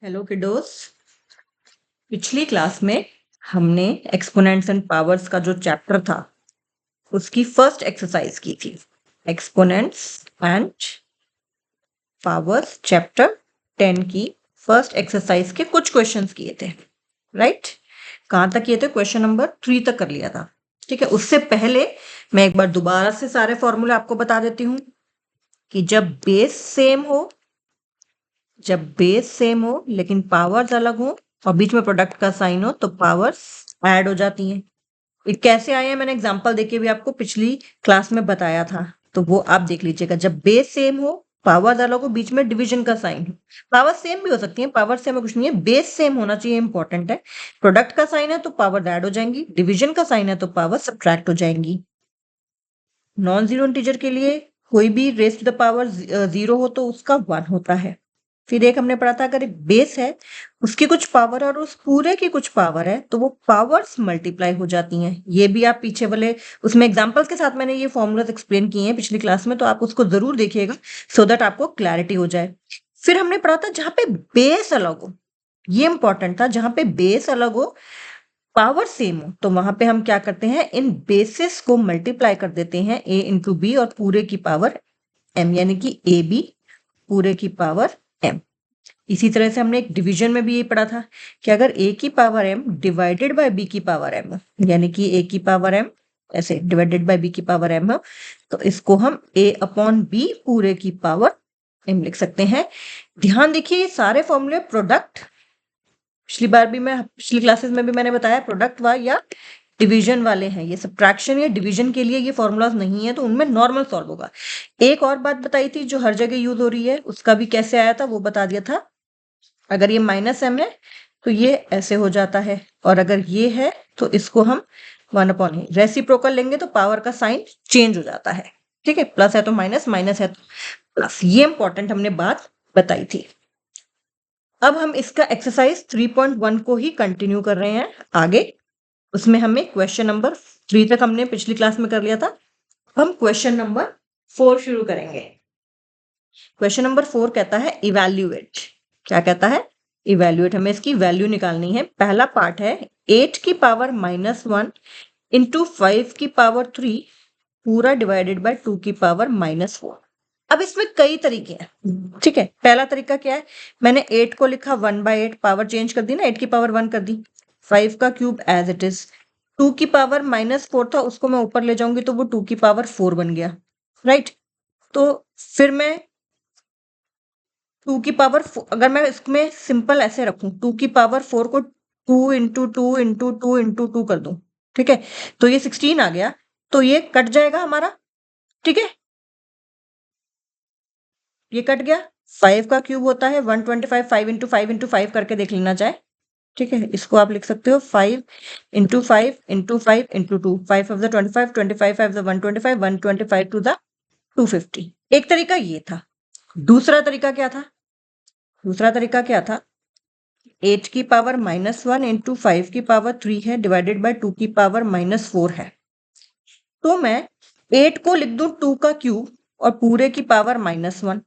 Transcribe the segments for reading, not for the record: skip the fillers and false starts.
Hello kiddos. पिछली class में हमने एक्सपोनेंट्स एंड पावर्स का जो चैप्टर था उसकी फर्स्ट एक्सरसाइज की थी। एक्सपोनेंट्स एंड पावर्स चैप्टर 10 की फर्स्ट एक्सरसाइज के कुछ क्वेश्चंस किए थे, राइट? कहाँ तक किए थे? क्वेश्चन नंबर 3 तक कर लिया था। ठीक है, उससे पहले मैं एक बार दोबारा से सारे फॉर्मूले आपको बता देती हूँ कि जब बेस सेम हो लेकिन पावर्स अलग हो और बीच में प्रोडक्ट का साइन हो तो पावर्स ऐड हो जाती हैं। ये कैसे आए हैं मैंने एग्जांपल देके भी आपको पिछली क्लास में बताया था, तो वो आप देख लीजिएगा। जब बेस सेम हो, पावर्स अलग हो, बीच में डिवीजन का साइन हो। पावर सेम भी हो सकती है, पावर सेम में कुछ नहीं है, बेस सेम होना चाहिए, इंपॉर्टेंट है। प्रोडक्ट का साइन है तो पावर ऐड हो जाएंगी, डिवीजन का साइन है तो पावर सब्ट्रैक्ट हो जाएंगी। नॉन जीरो इंटीजर के लिए कोई भी रेस टू द पावर 0 हो तो उसका 1 होता है। फिर एक हमने पढ़ा था, अगर एक बेस है उसकी कुछ पावर और उस पूरे की कुछ पावर है तो वो पावर्स मल्टीप्लाई हो जाती हैं। ये भी आप पीछे वाले उसमें एग्जांपल्स के साथ मैंने ये फॉर्मूलाज एक्सप्लेन किए हैं पिछली क्लास में, तो आप उसको जरूर देखिएगा सो दैट आपको क्लैरिटी हो जाए। फिर हमने पढ़ा था जहां पे बेस अलग हो, ये इंपॉर्टेंट था, जहां पे बेस अलग हो पावर सेम हो तो वहां पे हम क्या करते हैं, इन बेसिस को मल्टीप्लाई कर देते हैं a इंटू बी और पूरे की पावर m, यानी कि ए बी पूरे की पावर m। इसी तरह से हमने एक डिवीजन में भी ये पढ़ा था कि अगर a की power m divided bye b की पावर m, यानी कि a की पावर m ऐसे डिवाइडेड बाय b की पावर m हो तो इसको हम a अपॉन b पूरे की पावर m लिख सकते हैं। ध्यान देखिए, ये सारे फॉर्मूले प्रोडक्ट पिछली क्लासेस में भी मैंने बताया प्रोडक्ट या डिवीजन वाले हैं। ये सब्ट्रैक्शन या डिवीजन के लिए ये फॉर्मूलाज नहीं है, तो उनमें नॉर्मल सॉल्व होगा। एक और बात बताई थी जो हर जगह यूज हो रही है, उसका भी कैसे आया था वो बता दिया था। अगर ये माइनस m है तो ये ऐसे हो जाता है, और अगर ये है तो इसको हम 1 अपॉन ए रेसिप्रोकल लेंगे तो पावर का साइन चेंज हो जाता है। ठीक है, प्लस है तो माइनस, माइनस है तो प्लस। ये इंपॉर्टेंट हमने बात बताई थी। अब हम इसका एक्सरसाइज 3.1 को ही कंटिन्यू कर रहे हैं आगे। उसमें हमें क्वेश्चन नंबर 3 तक हमने पिछली क्लास में कर लिया था। हम क्वेश्चन नंबर 4 शुरू करेंगे। क्वेश्चन नंबर 4 कहता है इवैल्यूएट। क्या कहता है? इवैल्यूएट। हमें इसकी वैल्यू निकालनी है। पहला पार्ट है 8 की पावर -1 इंटू 5 की पावर 3 पूरा डिवाइडेड बाय 2 की पावर -4। अब इसमें कई तरीके हैं। ठीक है, पहला तरीका क्या है, मैंने 8 को लिखा 1/8, पावर चेंज कर दी ना, 8 की पावर 1 कर दी। 5 का क्यूब एज इट इज, 2 की पावर -4 था उसको मैं ऊपर ले जाऊंगी तो वो 2 की पावर 4 बन गया, राइट? तो फिर मैं 2 की पावर अगर मैं इसमें सिंपल ऐसे रखूं, 2 की पावर 4 को 2 इंटू 2 इंटू 2 इंटू 2 कर दूं, ठीक है, तो ये 16 आ गया, तो ये कट जाएगा हमारा। ठीक है, ये कट गया। 5 का क्यूब होता है 125, 5 इंटू 5 इंटू 5 करके देख लेना चाहे। ठीक है, इसको आप लिख सकते हो 5 into 5 into 5 into 2, 5 of the 25, 25 5 the 125, 125 two the 250। एक तरीका ये था। दूसरा तरीका क्या था? दूसरा तरीका क्या था, 8 की पावर -1 इंटू 5 की पावर 3 है डिवाइडेड बाय 2 की पावर -4 है, तो मैं 8 को लिख दूं 2 का क्यूब और पूरे की पावर -1।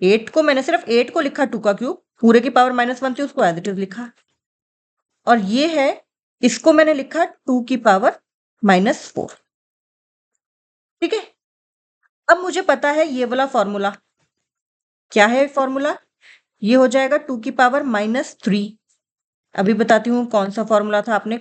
8 को मैंने सिर्फ 8 को लिखा 2 का क्यूब, पूरे की पावर -1 थी उसको एज इट इज लिखा, और ये है इसको मैंने लिखा 2 की पावर -4। ठीक है, अब मुझे पता है ये वाला फॉर्मूला क्या है। फॉर्मूला ये हो जाएगा 2 की पावर -3। अभी बताती हूँ कौन सा फॉर्मूला था, आपने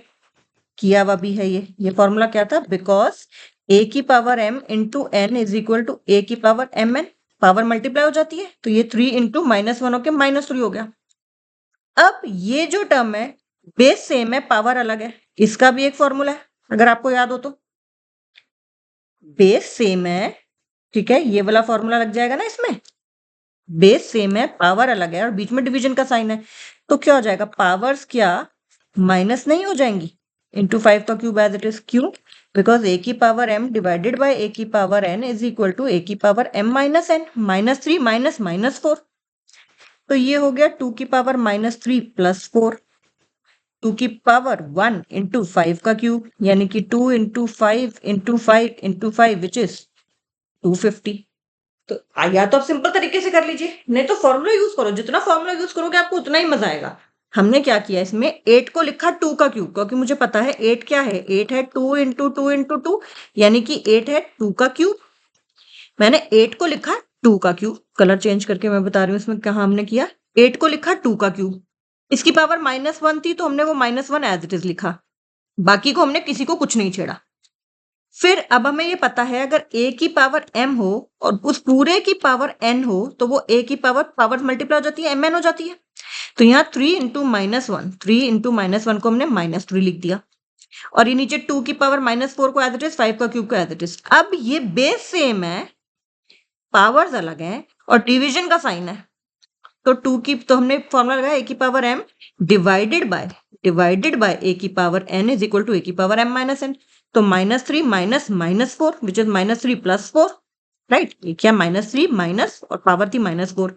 किया हुआ भी है। ये फॉर्मूला क्या था, बिकॉज a की power m into n is equal to a की पावर mn। पावर मल्टीप्लाई हो जाती है तो ये 3 इंटू -1 होके -3 हो गया। अब ये जो टर्म है बेस सेम है, पावर अलग है, इसका भी एक फॉर्मूला है अगर आपको याद हो तो। बेस सेम है, ठीक है, ये वाला फॉर्मूला लग जाएगा ना इसमें। बेस सेम है, पावर अलग है और बीच में डिवीजन का साइन है, तो क्या हो जाएगा, पावर्स क्या माइनस नहीं हो जाएंगी? इंटू 5 का क्यूब एज इट इज। क्यों? बिकॉज a की power m divided by a की power n is equal to a की power m minus n, -3 minus -4। तो ये हो गया 2 की पावर -3 प्लस 4, 2 की पावर 1 इंटू 5 का क्यूब, यानी कि 2 into 5 into 5 into 5 which is 250। तो या तो आप सिंपल तरीके से कर लीजिए, नहीं तो फॉर्मूला यूज करो। जितना फॉर्मूला यूज करोगे आपको उतना ही मजा आएगा। हमने क्या किया, इसमें 8 को लिखा 2 का क्यूब, क्योंकि मुझे पता है 8 क्या है, 8 है 2 इंटू 2 इंटू 2, यानी कि 8 है 2 का क्यूब। मैंने 8 को लिखा 2 का क्यूब, कलर चेंज करके मैं बता रही हूँ इसमें क्या हमने किया। 8 को लिखा 2 का क्यूब, इसकी पावर -1 थी तो हमने वो -1 एज इट इज लिखा, बाकी को हमने किसी को कुछ नहीं छेड़ा। फिर अब हमें ये पता है अगर a की पावर m हो और उस पूरे की पावर n हो तो वो a की पावर मल्टीप्लाई हो जाती है, mn हो जाती है। तो यहाँ 3 इंटू -1, 3 इंटू -1 को हमने -3 लिख दिया, और ये नीचे 2 की पावर -4 को एज इट इज, 5 का क्यूब को एज इट इज। अब ये बेस सेम है, पावर्स अलग हैं और डिवीजन का साइन है, तो 2 की तो हमने फॉर्मूला लगाया a की power m divided by a की power n is equal to a की पावर m माइनस n। तो -3 minus -4 which is -3 plus 4, right. ये क्या, -3 माइनस और पावर थी -4,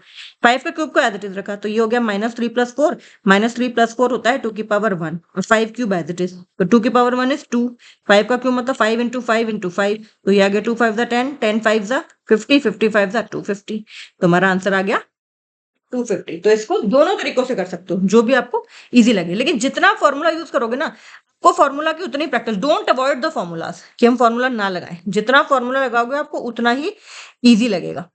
5 का क्यूब को एज इट इज रखा, तो ये हो गया -3 प्लस 4, -3 प्लस 4 होता है 2 की पावर 1 और 5 क्यूब एज इट इज, तो 2 की पावर 1 इज 2, 5 का क्यूब मतलब 5 इंटू 5 इंटू 5, तो ये आ गया 2 5 10, 10 5 50, 50 5 250, तो हमारा आंसर आ गया 250। तो इसको दोनों तरीकों से कर सकते हो, जो भी आपको इजी लगे, लेकिन जितना फॉर्मूला यूज करोगे ना, आपको फॉर्मूला की उतनी practice, don't avoid the formulas कि हम फॉर्मूला ना लगाएं, जितना फॉर्मूला लगाओगे आपको उतना ही इजी लगेगा।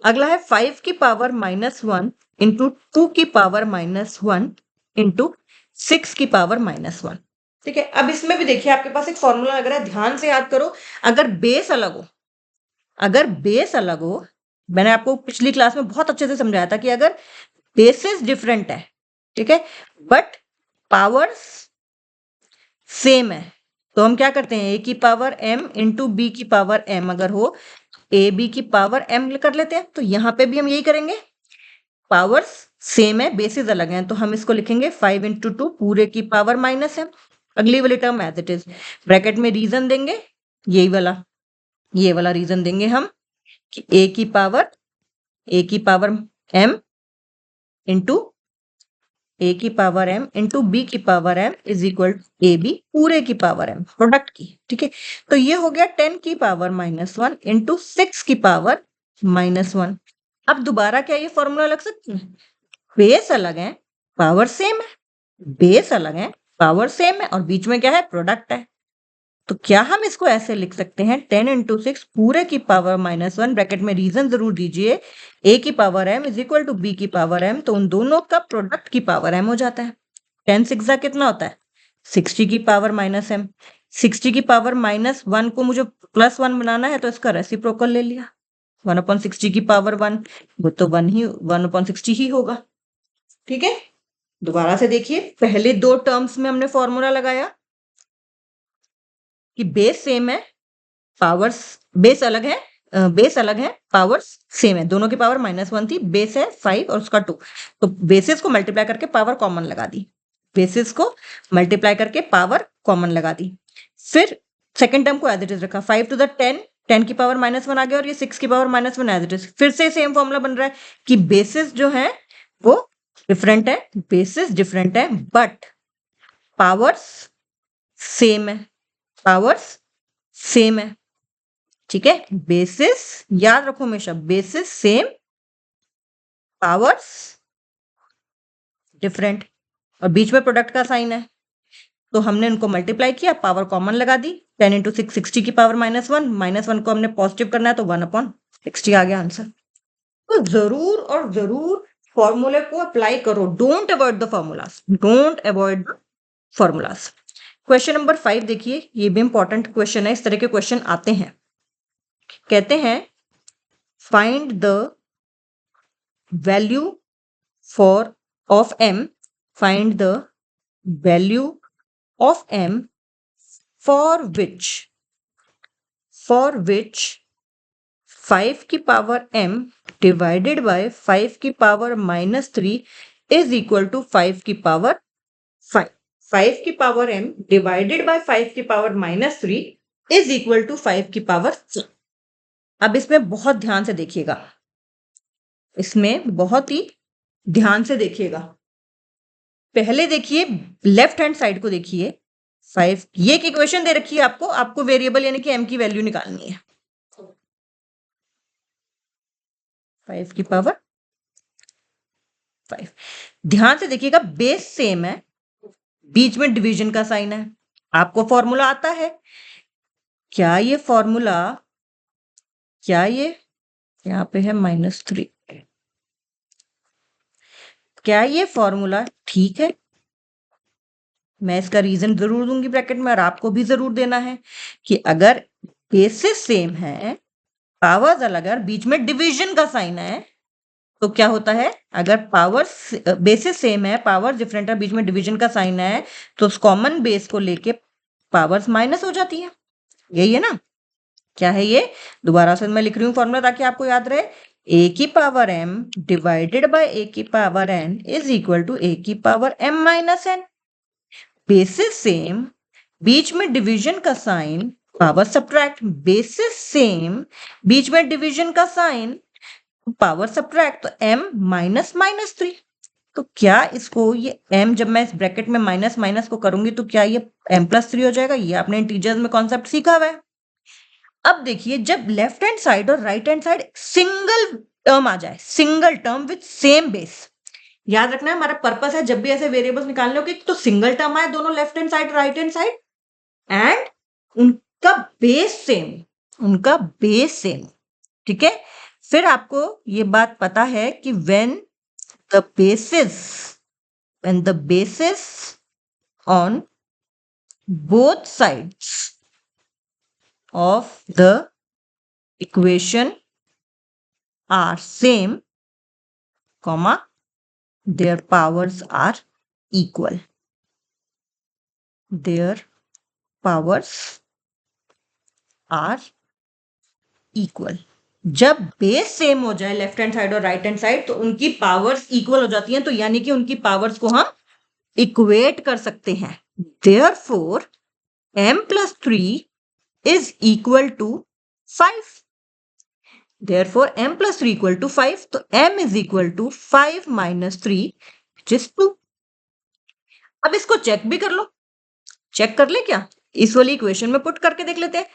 अगला है 5 की पावर -1 इंटू 2 की पावर -1 इंटू 6 की पावर -1। ठीक है, अब इसमें भी देखिए आपके पास एक फॉर्मूला लग रहा है, ध्यान से याद करो। अगर बेस अलग हो, मैंने आपको पिछली क्लास में बहुत अच्छे से समझाया था कि अगर बेसिस डिफरेंट है, ठीक है, बट पावर्स सेम है, तो हम क्या करते हैं, a की पावर m इंटू बी की पावर m अगर हो, a b की पावर m कर लेते हैं। तो यहाँ पे भी हम यही करेंगे, पावर्स सेम है बेसिस अलग हैं, तो हम इसको लिखेंगे 5 इंटू 2 पूरे की पावर -m, अगली वाली term as it is, bracket में रीजन देंगे, ये वाला रीजन देंगे हम कि a की पावर m इंटू a की पावर m इंटू बी की power m is equal to A B पूरे की पावर m प्रोडक्ट की। ठीक है, तो ये हो गया 10 की पावर -1 इंटू 6 की पावर -1। अब दोबारा क्या ये फॉर्मूला लग सकती है, बेस अलग है पावर सेम है, बेस अलग है पावर सेम है और बीच में क्या है, प्रोडक्ट है। तो क्या हम इसको ऐसे लिख सकते हैं, 10 इंटू 6 पूरे की पावर -1, ब्रैकेट में रीजन जरूर दीजिए, a की power m is equal to b की पावर m, तो उन दोनों का प्रोडक्ट की पावर m हो जाता है। 10 6 कितना होता है, 60 की पावर -m, 60 की पावर -1 को मुझे +1 बनाना है, तो इसका रेसिप्रोकल ले लिया, 1/60 की पावर 1, वो तो 1/60 ही होगा। ठीक है, दोबारा से देखिए, पहले दो टर्म्स में हमने फॉर्मूला लगाया कि बेस सेम है, पावर्स बेस अलग है, पावर्स सेम है, दोनों की पावर -1 थी, बेस है 5 और उसका 2, तो बेसिस को मल्टीप्लाई करके पावर कॉमन लगा दी, फिर सेकंड टर्म को एज इट इज रखा, 5 टू द 10 की पावर -1 आ गया और ये 6 की पावर -1 एज इट इज, फिर से सेम फॉर्मूला बन रहा है कि बेसिस जो है वो डिफरेंट है, बट पावर्स सेम है। ठीक है, बेसिस याद रखो हमेशा, बेसिस सेम, पावर्स डिफरेंट, और बीच में प्रोडक्ट का साइन है, तो हमने उनको मल्टीप्लाई किया, पावर कॉमन लगा दी, 10 इंटू 6 60 की पावर -1 को हमने पॉजिटिव करना है, तो 1/60 आ गया आंसर। तो जरूर फॉर्मूले को अप्लाई करो, don't avoid the formulas. Question number 5 देखिए, ये भी इंपॉर्टेंट क्वेश्चन है, इस तरह के क्वेश्चन आते हैं। कहते हैं find the value of m for which 5 की पावर m डिवाइडेड बाय 5 की पावर -3 इज इक्वल टू 5 की पावर 5। 5 की पावर m डिवाइडेड बाय 5 की पावर -3 इज इक्वल टू 5 की पावर 4। अब इसमें बहुत ध्यान से देखिएगा, पहले देखिए लेफ्ट हैंड साइड को देखिए, 5 ये एक इक्वेशन दे रखी है आपको वेरिएबल यानी कि m की वैल्यू निकालनी है। 5 की पावर 5। ध्यान से देखिएगा, बेस सेम है, बीच में डिवीजन का साइन है। आपको फॉर्मूला आता है क्या? ये फॉर्मूला, क्या ये यहाँ पे है -3, क्या ये फॉर्मूला ठीक है? मैं इसका रीजन जरूर दूंगी ब्रैकेट में, और आपको भी जरूर देना है कि अगर बेसिस सेम है, पावर्स अलग है और बीच में डिवीजन का साइन है, तो क्या होता है? अगर पावर्स बेसिस सेम है, पावर्स डिफरेंट है, बीच में डिवीजन का साइन है, तो उस कॉमन बेस को लेके पावर्स माइनस हो जाती है। यही है ना? क्या है ये? दोबारा से मैं लिख रही हूँ फॉर्मूला ताकि आपको याद रहे। a की power m divided by a की power n is equal to a की power m minus n। Basis same, बीच में डिवीजन का sign, power subtract. Basis same, बीच में डिवीजन का साइन, पावर सब्ट्रैक्ट, तो m माइनस -3। तो क्या इसको, ये m जब मैं इस ब्रैकेट में माइनस माइनस को करूंगी तो क्या ये m+3 हो जाएगा? ये आपने इंटीजर्स में कॉन्सेप्ट सीखा हुआ है। अब देखिए, जब लेफ्ट हैंड साइड और right hand side single term आ जाए, single term with same base, याद रखना है हमारा पर्पस है जब भी ऐसे वेरिएबल्स निकालने हो कि तो सिंगल टर्म आए दोनों left hand side right hand side, and उनका बेस सेम, उनका बेस सेम। ठीक है? फिर आपको ये बात पता है कि when the basis on both sides of the equation are same, comma, their powers are equal. Their powers are equal. जब बेस सेम हो जाए लेफ्ट हैंड साइड और राइट हैंड साइड, तो उनकी पावर्स इक्वल हो जाती हैं। तो यानी कि उनकी पावर्स को हम इक्वेट कर सकते हैं। Therefore, m+3 is equal to 5. Therefore, m+3 equal to 5. तो m is equal to 5 minus 3, which is 2. अब इसको चेक भी कर लो। चेक कर ले क्या? इस वाली इक्वेशन में पुट करके देख लेते हैं।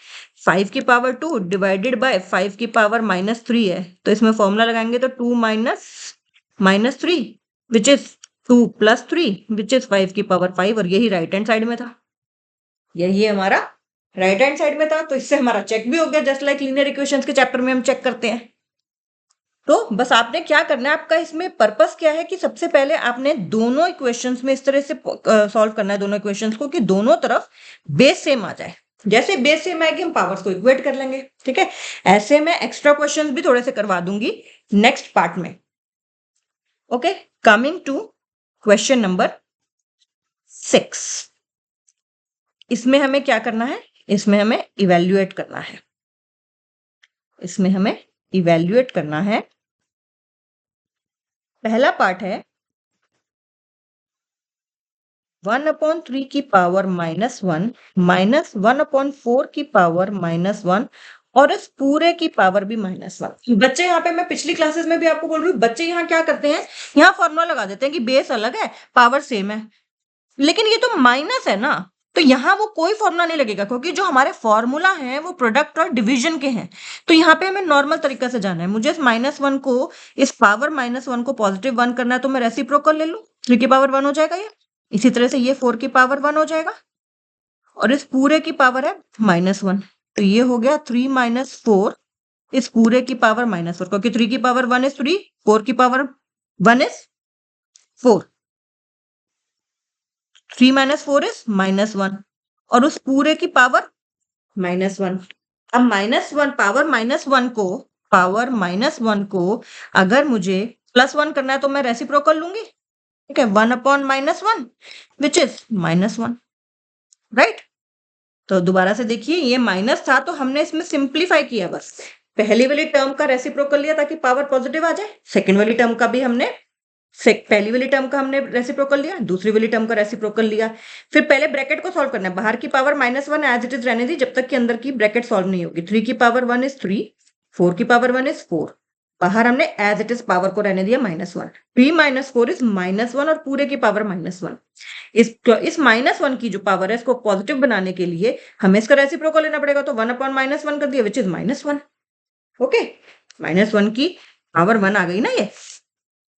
5 की पावर 2 डिवाइडेड बाय 5 की पावर -3 है, तो इसमें फॉर्मूला लगाएंगे तो 2 minus 3 which is 2 + 3 which is 5 की पावर 5, और यही राइट हैंड साइड में था। यही हमारा राइट हैंड साइड में था, तो इससे हमारा चेक भी हो गया, जस्ट लाइक लीनियर इक्वेशंस के चैप्टर में हम चेक करते हैं। तो बस आपने क्या करना है, आपका इसमें पर्पस क्या है कि सबसे पहले आपने दोनों इक्वेशंस में इस तरह से सॉल्व करना है दोनों इक्वेशंस को कि दोनों तरफ बेस सेम आ जाए। जैसे बेस सेम आएगी हम पावर्स को इक्वेट कर लेंगे। ठीक है? ऐसे मैं एक्स्ट्रा क्वेश्चंस भी थोड़े से करवा दूंगी नेक्स्ट पार्ट में। Okay, coming to question number 6। इसमें हमें क्या करना है? इसमें हमें इवेल्युएट करना है। इसमें हमें इवेल्युएट करना है। पहला पार्ट है 1/3 की पावर -1 माइनस 1/4 की पावर -1 और इस पूरे की पावर भी -1। बच्चे यहाँ पे, मैं पिछली क्लासेस में भी आपको बोल रही हूँ, बच्चे यहाँ क्या करते हैं, यहाँ फॉर्मूला लगा देते हैं कि बेस अलग है पावर सेम है, लेकिन ये तो माइनस है ना, तो यहाँ वो कोई फॉर्मूला नहीं लगेगा क्योंकि जो हमारे फॉर्मूला हैं वो प्रोडक्ट और डिवीजन के हैं। तो यहाँ पे हमें नॉर्मल तरीका से जाना है। मुझे इस -1 को, इस पावर -1 को +1 करना है, तो मैं रेसिप्रोकल ले लूँ, 3 की पावर 1 हो जाएगा ये। इसी तरह से ये 4 की पावर 1 हो जाएगा और इस पूरे की पावर है -1, तो ये हो गया 3 - 4 इस पूरे की पावर -4, क्योंकि 3 की पावर 1 इज 3, 4 की पावर 1 इज 4, 3 - 4 इज -1 और उस पूरे की पावर -1। अब पावर -1 को अगर मुझे +1 करना है तो मैं रेसिप्रोकल लूंगी। ठीक है? 1/-1 विच इज -1, राइट? तो दोबारा से देखिए, ये माइनस था तो हमने इसमें सिंप्लीफाई किया, बस पहली वाली टर्म का रेसिप्रोकल लिया ताकि पावर पॉजिटिव आ जाए, सेकंड वाली टर्म का भी हमने, पहली वाली टर्म का हमने रेसिप्रोकल लिया, दूसरी वाली टर्म का रेसिप्रोकल लिया। फिर पहले ब्रैकेट को सॉल्व करना है। बाहर की पावर -1 एज इट इज रहने दी जब तक कि अंदर की ब्रैकेट सॉल्व नहीं होगी। 3 की पावर 1 इज 3, 4 की पावर 1 इज 4, बाहर हमने एज इट इज पावर को रहने दिया -1। 3 - 4 इज -1 और पूरे की पावर -1। इस -1 की जो पावर है इसको पॉजिटिव बनाने के लिए हमें इसका रेसिप्रोकल लेना पड़ेगा, तो 1/-1 कर दिया विच इज -1। ओके, -1 की पावर 1 आ गई ना ये,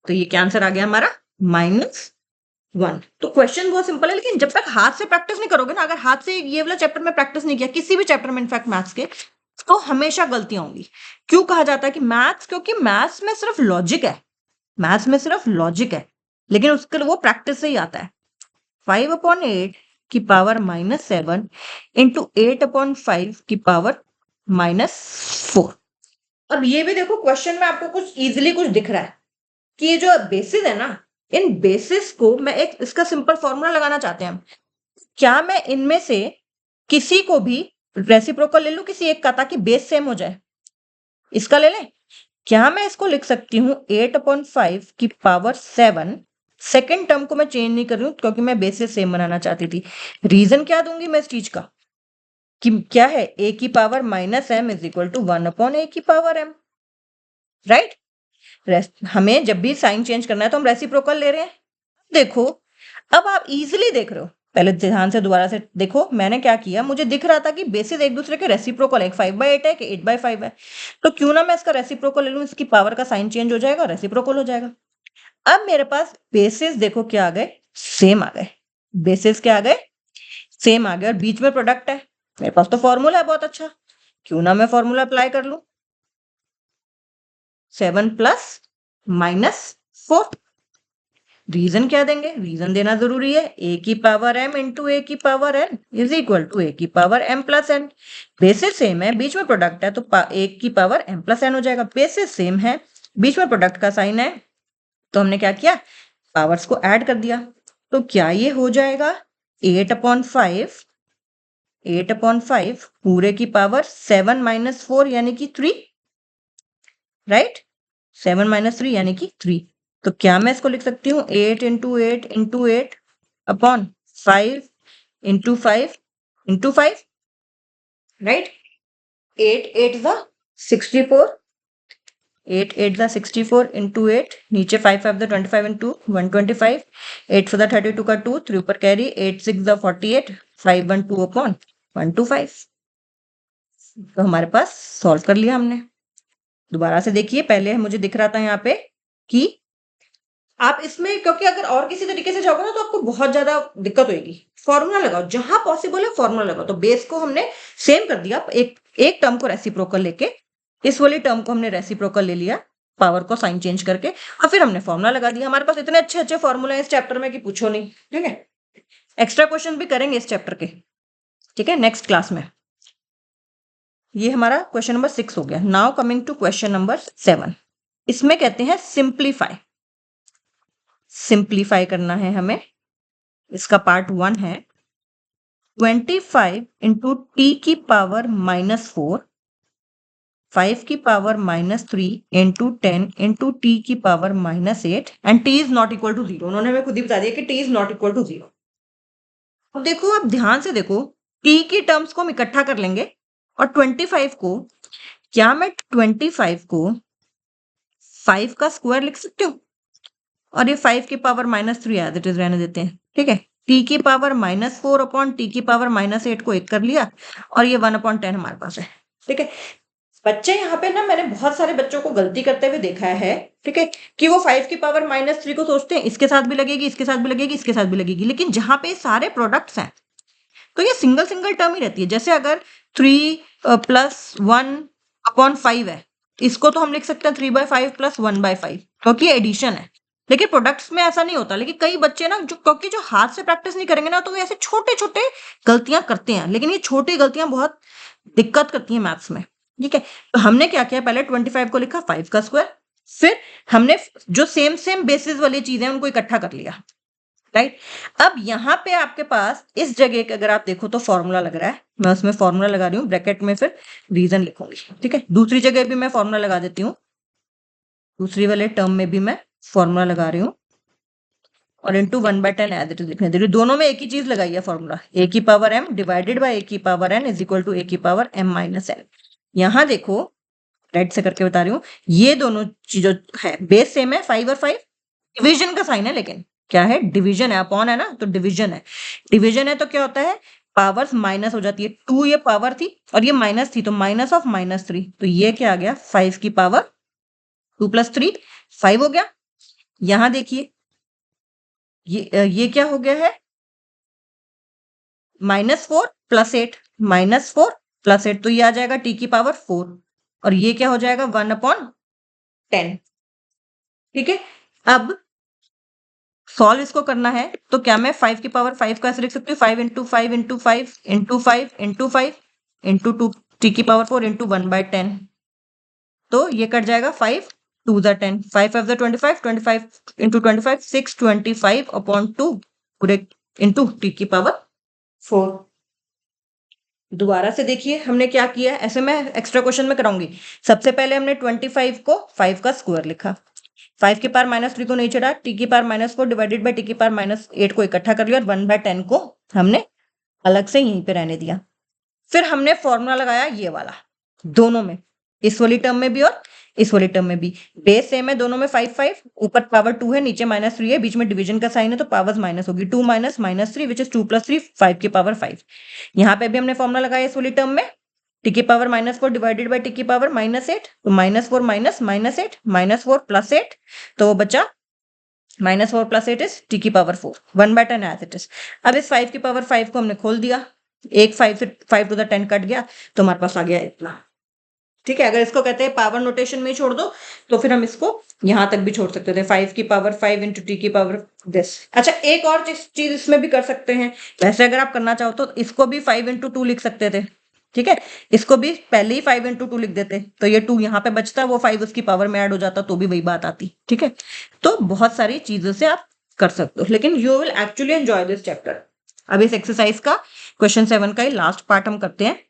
तो ये क्या आंसर आ गया हमारा -1। तो क्वेश्चन बहुत सिंपल है, लेकिन जब तक हाथ से प्रैक्टिस नहीं करोगे ना, अगर हाथ से ये वाला चैप्टर में प्रैक्टिस नहीं किया, किसी भी चैप्टर में इनफैक्ट मैथ्स के, तो हमेशा गलतियां होंगी। क्यों कहा जाता है कि मैथ्स, क्योंकि मैथ्स में सिर्फ लॉजिक है, मैथ्स में सिर्फ लॉजिक है, लेकिन उसके वो प्रैक्टिस से ही आता है। 5/8 की पावर -7 इंटू 8/5 की पावर -4। अब ये भी देखो क्वेश्चन में आपको कुछ इजीली कुछ दिख रहा है कि ये जो बेसिस है ना, इन बेसिस को मैं एक इसका सिंपल फॉर्मूला लगाना चाहते हैं हम। क्या मैं इनमें से किसी को भी रेसिप्रोकल ले लूं किसी एक का, ताकि बेस सेम हो जाए? इसका ले लें? क्या मैं इसको लिख सकती हूँ 8/5 की पावर 7? सेकेंड टर्म को मैं चेंज नहीं कर रही हूँ क्योंकि मैं बेसिस सेम बनाना चाहती थी। रीजन क्या दूंगी मैं इस चीज का कि क्या है, a की power -m is equal to 1/a की पावर m, राइट? हमें जब भी साइन चेंज करना है तो हम रेसिप्रोकल ले रहे हैं। देखो, अब आप इजीली देख रहे हो, पहले ध्यान से दोबारा से देखो मैंने क्या किया। मुझे दिख रहा था कि बेसिस एक दूसरे के रेसिप्रोकल है, 5/8 है कि 8/5 है, तो क्यों ना मैं इसका रेसिप्रोकल ले लूं, इसकी पावर का साइन चेंज हो जाएगा, रेसिप्रोकल हो जाएगा। अब मेरे पास बेसिस देखो क्या आ गए, सेम आ गए। बेसिस क्या आ गए, सेम आ गए, और बीच में प्रोडक्ट है। मेरे पास तो फॉर्मूला है बहुत अच्छा, क्यों ना मैं फॉर्मूला अप्लाई कर लूं, 7 + -4। रीजन क्या देंगे, रीजन देना जरूरी है। a की पावर m इंटू a की power n is equal to a की power m plus n। Basis same है, बीच में प्रोडक्ट है, तो a की पावर m प्लस n हो जाएगा। बेसिस सेम है, बीच में प्रोडक्ट का साइन है, तो हमने क्या किया, पावर्स को ऐड कर दिया। तो क्या ये हो जाएगा 8/5 पूरे की पावर 7 - 4 यानी कि 3, राइट? 7 - 3 यानी कि 3। तो क्या मैं इसको लिख सकती हूँ 8 × 8 × 8 अपॉन 5 × 5 × 5, राइट? 8 8 ज़ा 64, 8 8 ज़ा 64 × 8, नीचे 5 5 ज़ा 25 × 125, 8 4 ज़ा 32 का 2, 3 ऊपर कैरी, 8 6 ज़ा 48, 5 1 2 अपॉन 125। तो हमारे पास सॉल्व कर लिया हमने। दोबारा से देखिए, पहले मुझे दिख रहा था यहाँ पे कि आप इसमें, क्योंकि अगर और किसी तरीके से जाओगे ना तो आपको बहुत ज्यादा दिक्कत होगी। फॉर्मूला लगाओ, जहां पॉसिबल है फॉर्मूला लगाओ। तो बेस को हमने सेम कर दिया, एक टर्म को रेसिप्रोकल लेके, इस वाली टर्म को हमने रेसिप्रोकल ले लिया, पावर को साइन चेंज करके, और फिर हमने फॉर्मूला लगा दिया। हमारे पास इतने अच्छे अच्छे फॉर्मूला है इस चैप्टर में कि पूछो नहीं, ठीक है? एक्स्ट्रा क्वेश्चन भी करेंगे इस चैप्टर के, ठीक है, नेक्स्ट क्लास में। ये हमारा क्वेश्चन नंबर 6 हो गया। Now coming to question number 7। इसमें कहते हैं सिंप्लीफाई। सिंप्लीफाई करना है हमें, इसका पार्ट 1 है 25 इंटू टी की पावर -4, 5 की पावर -3 इंटू 10 इंटू टी की power -8 and t is not equal to 0। उन्होंने हमें खुद ही बता दिया कि t is not equal to 0। अब देखो, आप ध्यान से देखो, टी की टर्म्स को हम इकट्ठा कर लेंगे, और 25 को, क्या मैं 25 को 5 का स्क्वायर लिख सकती हूँ? और ये 5 की पावर -3 एज इट इज रहने देते हैं, ठीक है? टी की पावर -4 अपॉन टी की पावर -8 को एक कर लिया, और ये 1/10 हमारे पास है, ठीक है? बच्चे यहाँ पे ना, मैंने बहुत सारे बच्चों को गलती करते हुए देखा है, ठीक है, कि वो 5 की पावर -3 को सोचते हैं इसके साथ भी लगेगी, इसके साथ भी लगेगी, इसके साथ भी लगेगी, लेकिन जहां पे सारे प्रोडक्ट्स हैं तो ये सिंगल सिंगल टर्म ही रहती है। जैसे अगर 3 + 1/5 है, इसको तो हम लिख सकते हैं 3/5 + 1/5, क्योंकि एडिशन है। लेकिन प्रोडक्ट्स में ऐसा नहीं होता। लेकिन कई बच्चे ना, जो क्योंकि जो हाथ से प्रैक्टिस नहीं करेंगे ना, तो वो ऐसे छोटे छोटे गलतियां करते हैं, लेकिन ये छोटी गलतियां बहुत दिक्कत करती हैं मैथ्स में, ठीक है? तो हमने क्या किया, पहले 25 को लिखा 5 का स्क्वायर, फिर हमने जो सेम सेम बेसिस वाली चीजें उनको इकट्ठा कर लिया, राइट? अब यहाँ पे आपके पास इस जगह के अगर आप देखो तो फॉर्मूला लग रहा है, मैं उसमें फॉर्मूला लगा रही हूँ, ब्रैकेट में फिर रीजन लिखूंगी, ठीक है? दूसरी जगह भी मैं फॉर्मूला लगा देती हूँ, दूसरी वाले टर्म में भी मैं फॉर्मूला लगा रही हूँ, और इंटू 1/10 एज इट इज लिखने दे रही हूँ। दोनों में एक ही चीज लगाई है फॉर्मूला, a की power m divided by a की power n is equal to a की पावर m - n। यहाँ देखो, रेड से करके बता रही हूँ, ये दोनों चीजों है, बेस सेम है, 5 और 5, डिवीजन का साइन है, लेकिन क्या है, डिवीजन है, अपॉन है ना, तो डिवीजन है। डिवीजन है तो क्या होता है, पावर्स माइनस हो जाती है। 2 ये पावर थी और ये माइनस थी, तो माइनस ऑफ -3, तो ये क्या आ गया, 5 की पावर 2 + 3 5 हो गया। यहां देखिए ये क्या हो गया है, -4 + 8, -4 + 8 तो ये आ जाएगा t की पावर 4 और ये क्या हो जाएगा 1/10। ठीक है, अब सॉल्व इसको करना है तो क्या मैं 5 की पावर 5 कैसे लिख सकती हूँ, 5 × 5 × 5 × 5 × 5 × 2 t की पावर 4 × 1/10, तो ये कट जाएगा 5 2 ज़ा 10, 5 5 ज़ा 25, 25 × 25 625/2 पूरे इंटू टी की पावर 4। दोबारा से देखिए हमने क्या किया है, ऐसे मैं एक्स्ट्रा क्वेश्चन में कराऊंगी। सबसे पहले हमने 25 को 5 का स्क्वायर लिखा, 5 की पावर -3 को नहीं चढ़ा, टी की पावर -4 डिवाइडेड बाय टी की पावर -8 को इकट्ठा कर लिया और 1/10 को हमने अलग से यहीं पे रहने दिया। फिर हमने फॉर्मूला लगाया ये वाला, दोनों में, इस वाली टर्म में भी और इस वाली टर्म में भी। बेस सेम है दोनों में 5 5, ऊपर पावर 2 है, नीचे -3 है, बीच में डिवीजन का साइन है तो पावर्स माइनस होगी, 2 - -3 विच इज 2 + 3 5 की पावर 5। यहाँ पे भी हमने फॉर्मूला लगाया इस वाली टर्म में, टी की पावर -4 डिवाइडेड बाय टी की पावर -8, तो -4 - -8 -4 + 8, तो वो बचा -4 + 8 इज टी की पावर 4 1/10 एज इट इज। अब इस 5 की पावर 5 को हमने खोल दिया, एक 5 से 5 टू द 10 कट गया तो हमारे पास आ गया इतना। ठीक है, अगर इसको कहते हैं पावर नोटेशन में छोड़ दो तो फिर हम इसको यहां तक भी छोड़ सकते थे, 5 की पावर 5 × टी की पावर दिस। अच्छा, एक और चीज इसमें भी कर सकते हैं, वैसे अगर आप करना चाहो तो इसको भी 5 × 2 लिख सकते थे। ठीक है, इसको भी पहले ही 5 × 2 लिख देते तो ये 2 यहाँ पे बचता, वो 5 उसकी पावर में ऐड हो जाता तो भी वही बात आती। ठीक है, तो बहुत सारी चीजों से आप कर सकते हो, लेकिन you will actually enjoy this chapter. अब इस एक्सरसाइज का क्वेश्चन 7 का ही लास्ट पार्ट हम करते हैं,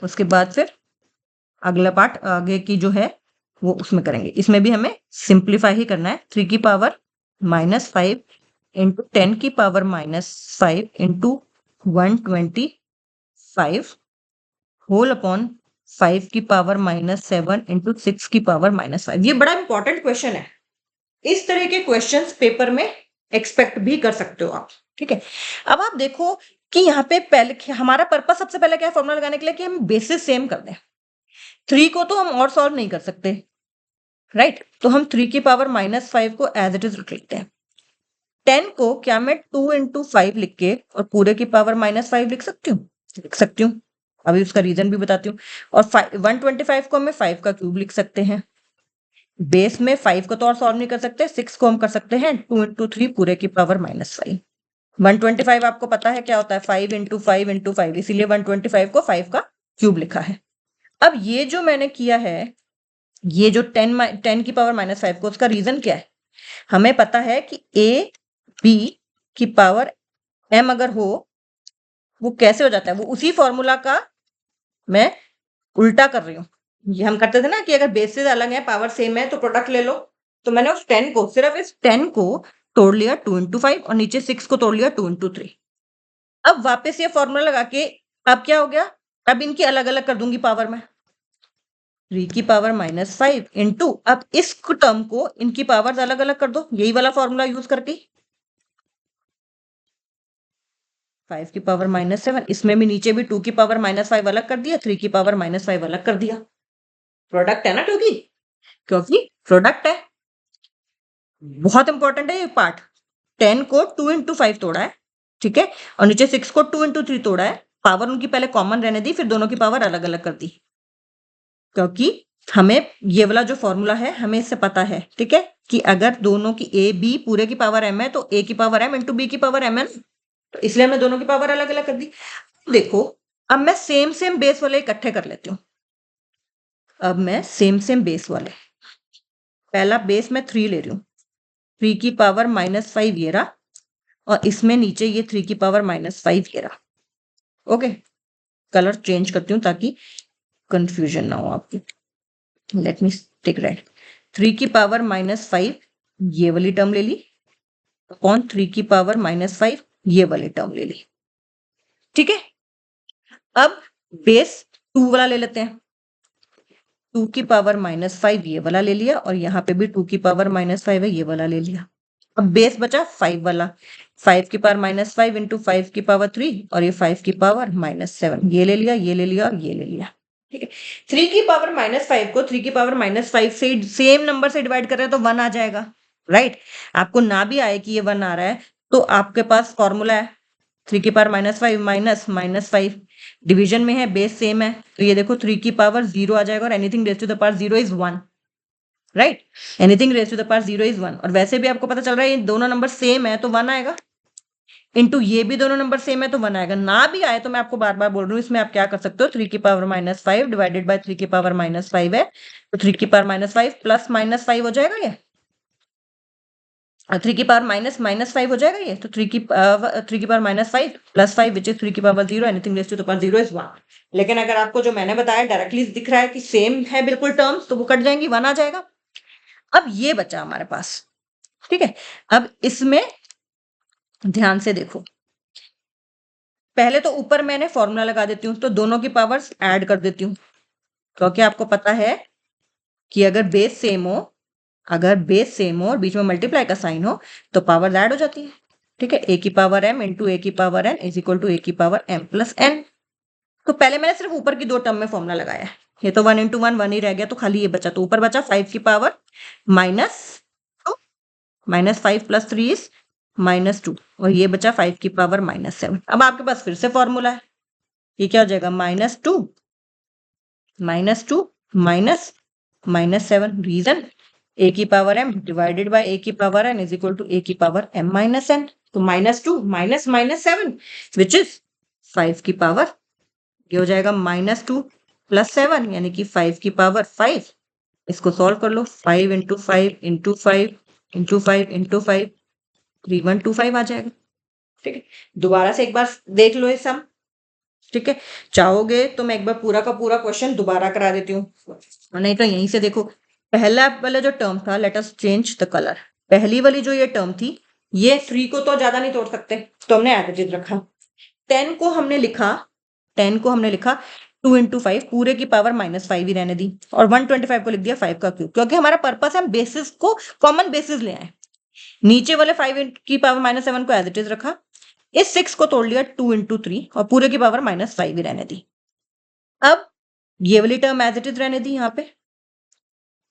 उसके बाद फिर अगला पार्ट आगे की जो है वो उसमें करेंगे। इसमें भी हमें सिंप्लीफाई ही करना है, 3 की पावर -5 × 10 की पावर -5 × 125 होल अपॉन 5 की पावर -7 × 6 की पावर -5। ये बड़ा इंपॉर्टेंट क्वेश्चन है, इस तरह के क्वेश्चंस पेपर में एक्सपेक्ट भी कर सकते हो आप। ठीक है, अब आप देखो कि यहाँ पे पहले हमारा पर्पस सबसे पहले क्या है फॉर्मूला लगाने के लिए, कि हम बेसिस सेम कर दें। 3 को तो हम और सॉल्व नहीं कर सकते, राइट, तो हम 3 की पावर -5 को एज इट इज रख लेते हैं। 10 को क्या मैं 2 × 5 लिख के और पूरे की पावर -5 लिख सकती हूँ? लिख सकती हूँ, अभी उसका रीजन भी बताती हूँ। और 125 को हमें 5 का क्यूब लिख सकते हैं। बेस में 5 को तो और सॉल्व नहीं कर सकते, 6 को हम कर सकते हैं 2 × 3 पूरे की पावर -5। 125 आपको पता है क्या होता है, 5 × 5 × 5, इसीलिए 125 को 5 का क्यूब लिखा है। अब ये जो मैंने किया है, ये जो 10 की पावर -5 को, उसका रीजन क्या है, हमें पता है कि a b की पावर m अगर हो वो कैसे हो जाता है, वो उसी फॉर्मूला का मैं उल्टा कर रही हूँ। ये हम करते थे ना कि अगर बेसिस अलग है पावर सेम है तो प्रोडक्ट ले लो, तो मैंने उस 10 को, सिर्फ इस 10 को तोड़ लिया 2 × 5 और नीचे 6 को तोड़ लिया 2 × 3। अब वापस ये फॉर्मूला लगा के अब क्या हो गया, अब इनकी अलग अलग कर दूंगी पावर में, 3 की पावर -5 इंटू, अब इस टर्म को इनकी पावर्स अलग अलग कर दो, यही वाला फॉर्मूला यूज करके, 5 की पावर -7, इसमें भी नीचे भी 2 की पावर -5 अलग कर दिया, 3 की पावर -5 अलग कर दिया। प्रोडक्ट है ना, क्योंकि प्रोडक्ट है, बहुत इंपॉर्टेंट है ये पार्ट। 10 को 2 × 5 तोड़ा है, ठीक है, और नीचे 6 को 2 × 3 तोड़ा है, पावर उनकी पहले कॉमन रहने दी, फिर दोनों की पावर अलग अलग कर दी, क्योंकि हमें ये वाला जो फॉर्मूला है हमें इससे पता है, ठीक है, कि अगर दोनों की ए बी पूरे की पावर m है तो a की पावर m × b की पावर m है, तो इसलिए हमने दोनों की पावर अलग अलग कर दी। देखो, अब मैं सेम सेम बेस वाले इकट्ठे कर लेती हूँ। अब मैं सेम सेम बेस वाले, पहला बेस मैं 3 ले रही हूँ, 3 की पावर -5 ये रहा, और इसमें नीचे ये 3 की पावर -5 ये रहा। ओके, कलर चेंज करती हूँ ताकि कंफ्यूजन ना हो आपकी। लेट मी टेक रेड, 3 की पावर -5 ये वाली टर्म ले ली, अपॉन 3 की पावर -5 ये वाली टर्म ले ली। ठीक है, अब बेस 2 वाला ले लेते हैं, 2 की पावर -5 ये वाला ले लिया, और यहाँ पे भी 2 की पावर -5 है, ये वाला ले लिया। अब बेस बचा 5 वाला, 5 की पावर -5 × 5 की पावर 3, और ये 5 की पावर -7, ये ले लिया, ये ले लिया, ये ले लिया। ठीक है। 3 की पावर -5 को 3 की पावर -5 से सेम नंबर से डिवाइड कर रहे हैं तो 1 आ जाएगा, राइट। आपको ना भी आए कि ये 1 आ रहा है तो आपके पास फॉर्मूला है 3 की पावर -5 -5 डिवीजन में है, बेस सेम है, तो ये देखो 3 की पावर 0 आ जाएगा और anything raise to the power 0 is 1, right. Anything raise to the power 0 is 1 और वैसे भी आपको पता चल रहा है ये दोनों नंबर सेम है तो 1 आएगा, इंटू ये भी दोनों नंबर सेम है तो 1 आएगा। ना भी आए तो मैं आपको बार बार बोल रही हूँ इसमें आप क्या कर सकते हो, 3 की पावर -5 डिवाइडेड बाय 3 की पावर -5 है तो 3 की पावर-5 प्लस -5 हो जाएगा ये, 3 की पावर -5 हो जाएगा ये, तो 3 की पावर-5 प्लस 5 विच इज 3 की power 0, anything raise to the power 0 is 1। लेकिन अगर आपको जो मैंने बताया डायरेक्टली दिख रहा है कि सेम है बिल्कुल टर्म्स तो वो कट जाएंगी, 1 आ जाएगा। अब ये बचा हमारे पास, ठीक है। अब इसमें ध्यान से देखो, पहले तो ऊपर मैंने फॉर्मूला लगा देती हूँ तो दोनों की पावर्स ऐड कर देती हूँ, क्योंकि आपको पता है कि अगर बेस सेम हो और बीच में मल्टीप्लाई का साइन हो तो पावर ऐड हो जाती है, ठीक है। a⁻m into a⁻n is equal to a⁻m plus n। तो पहले मैंने सिर्फ ऊपर की दो टर्म में फॉर्मूला लगाया है, ये तो 1 इंटू 1 ही रह गया तो खाली ये बचा, तो ऊपर बचा 5 की पावर -2 -5 प्लस 3 इज -2 और ये बचा 5 की पावर -7। अब आपके पास फिर से फॉर्मूला है, ये क्या हो जाएगा -2 -7, reason a⁻m divided by a⁻n is equal to a⁻m-n, तो -2 -7 विच इज 5 की पावर, ये हो जाएगा -2 प्लस 7 यानी कि 5 की पावर 5। इसको सॉल्व कर लो, 5 इंटू 5 इंटू 5 इंटू 5 इंटू 5 3125 आ जाएगा, ठीक है। दोबारा से एक बार देख लो ये सम, ठीक है। चाहोगे तो मैं एक बार पूरा का पूरा क्वेश्चन दोबारा करा देती हूँ, नहीं तो यहीं से देखो। पहला वाला जो टर्म था, let us change the colour, पहली वाली जो ये टर्म थी, ये 3 को तो ज्यादा नहीं तोड़ सकते तो हमने एज इट रखा। 10 को हमने लिखा 2 इंटू 5 पूरे की पावर -5 ही रहने दी और 125 को लिख दिया 5 का क्यूब, क्योंकि हमारा पर्पस है हम बेसिस को कॉमन बेसिस ले आए। नीचे वाले 5 की पावर -7 को एज इट इज रखा, इस 6 को तोड़ लिया 2 इंटू 3 और पूरे की पावर -5 ही रहने दी। अब ये वाली टर्म एज इट इज रहने दी यहाँ पे।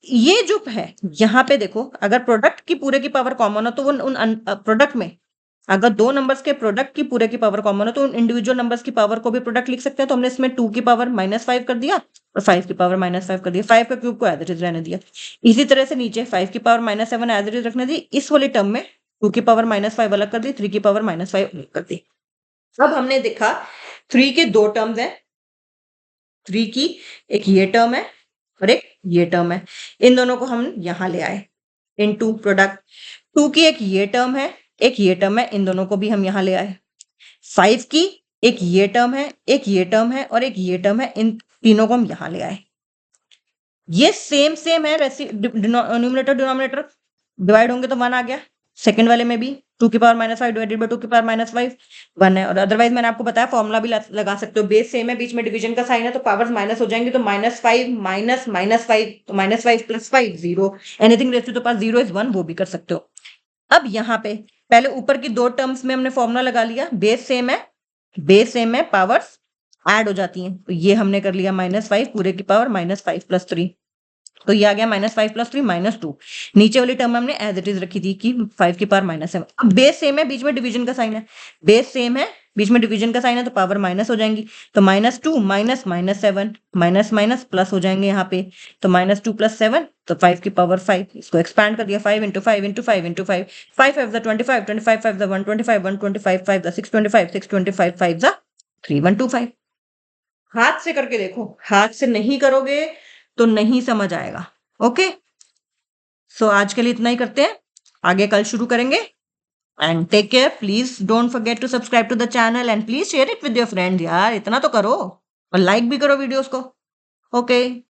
ये जो है यहाँ पे देखो, अगर प्रोडक्ट की पूरे की पावर कॉमन हो तो वो उन प्रोडक्ट में, अगर दो नंबर्स के प्रोडक्ट की पूरे की पावर कॉमन हो तो उन इंडिविजुअल नंबर्स की पावर को भी प्रोडक्ट लिख सकते हैं। तो हमने इसमें 2 की पावर -5 कर दिया और 5 की पावर -5 कर दिया, 5 का क्यूब को एज इट इज रहने दिया। इसी तरह से नीचे 5 की पावर -7 एज इट इज रखने दी, इस वाली टर्म में 2 की पावर -5 अलग कर दी, 3 की पावर -5 अलग कर दी। अब हमने देखा 3 के दो टर्म्स हैं, 3 की एक ये टर्म है और एक ये टर्म है, इन दोनों को हम यहाँ ले आए इनटू प्रोडक्ट। 2 की एक ये टर्म है, एक ये टर्म है, इन दोनों को भी हम यहाँ ले आए। 5 की एक ये टर्म है, एक ये टर्म है और एक ये टर्म है, इन तीनों को हम यहाँ ले आए। ये सेम सेम है, न्यूमरेटर डिनोमिनेटर डिवाइड होंगे तो 1 आ गया। सेकंड वाले में भी 2 की पावर -5 डिवाइडेड बाय 2 की पावर -5 1 है, और अदरवाइज मैंने आपको बताया फॉर्मूला भी लगा सकते हो, बेस सेम है, बीच में डिवीजन का साइन है तो पावर्स माइनस हो जाएंगी, तो -5 माइनस -5 तो -5 plus 5 0, anything raise to the power 0 is 1, वो भी कर सकते हो। अब यहाँ पे पहले ऊपर की दो टर्म्स में हमने फॉर्मूला लगा लिया, बेस सेम है, पावर्स ऐड हो जाती हैं, तो ये हमने कर लिया -5 पूरे की पावर -5 प्लस 3, तो ये आ गया -5 प्लस 3 -2। नीचे वाली टर्म हमने एज इट इज रखी थी कि 5 की पावर -7। अब बेस सेम है, बीच में डिवीजन का साइन है, बेस सेम है, बीच में डिवीजन का साइन है तो पावर माइनस हो जाएंगी, तो -2 माइनस -7 माइनस माइनस प्लस हो जाएंगे यहाँ पे, तो -2 प्लस 7 तो 5 की पावर 5, इसको एक्सपैंड कर दिया 5 इंटू 5 इंटू 5 इंटू 5, 5 5 25 25 5 125 125 5 625 625 5 3125। हाथ से करके देखो, हाथ से नहीं करोगे तो नहीं समझ आएगा। ओके, सो आज के लिए इतना ही करते हैं, आगे कल शुरू करेंगे। And take care, please don't forget to subscribe to the channel and please share it with your friends यार, इतना तो करो और लाइक भी करो वीडियोस को। ओके।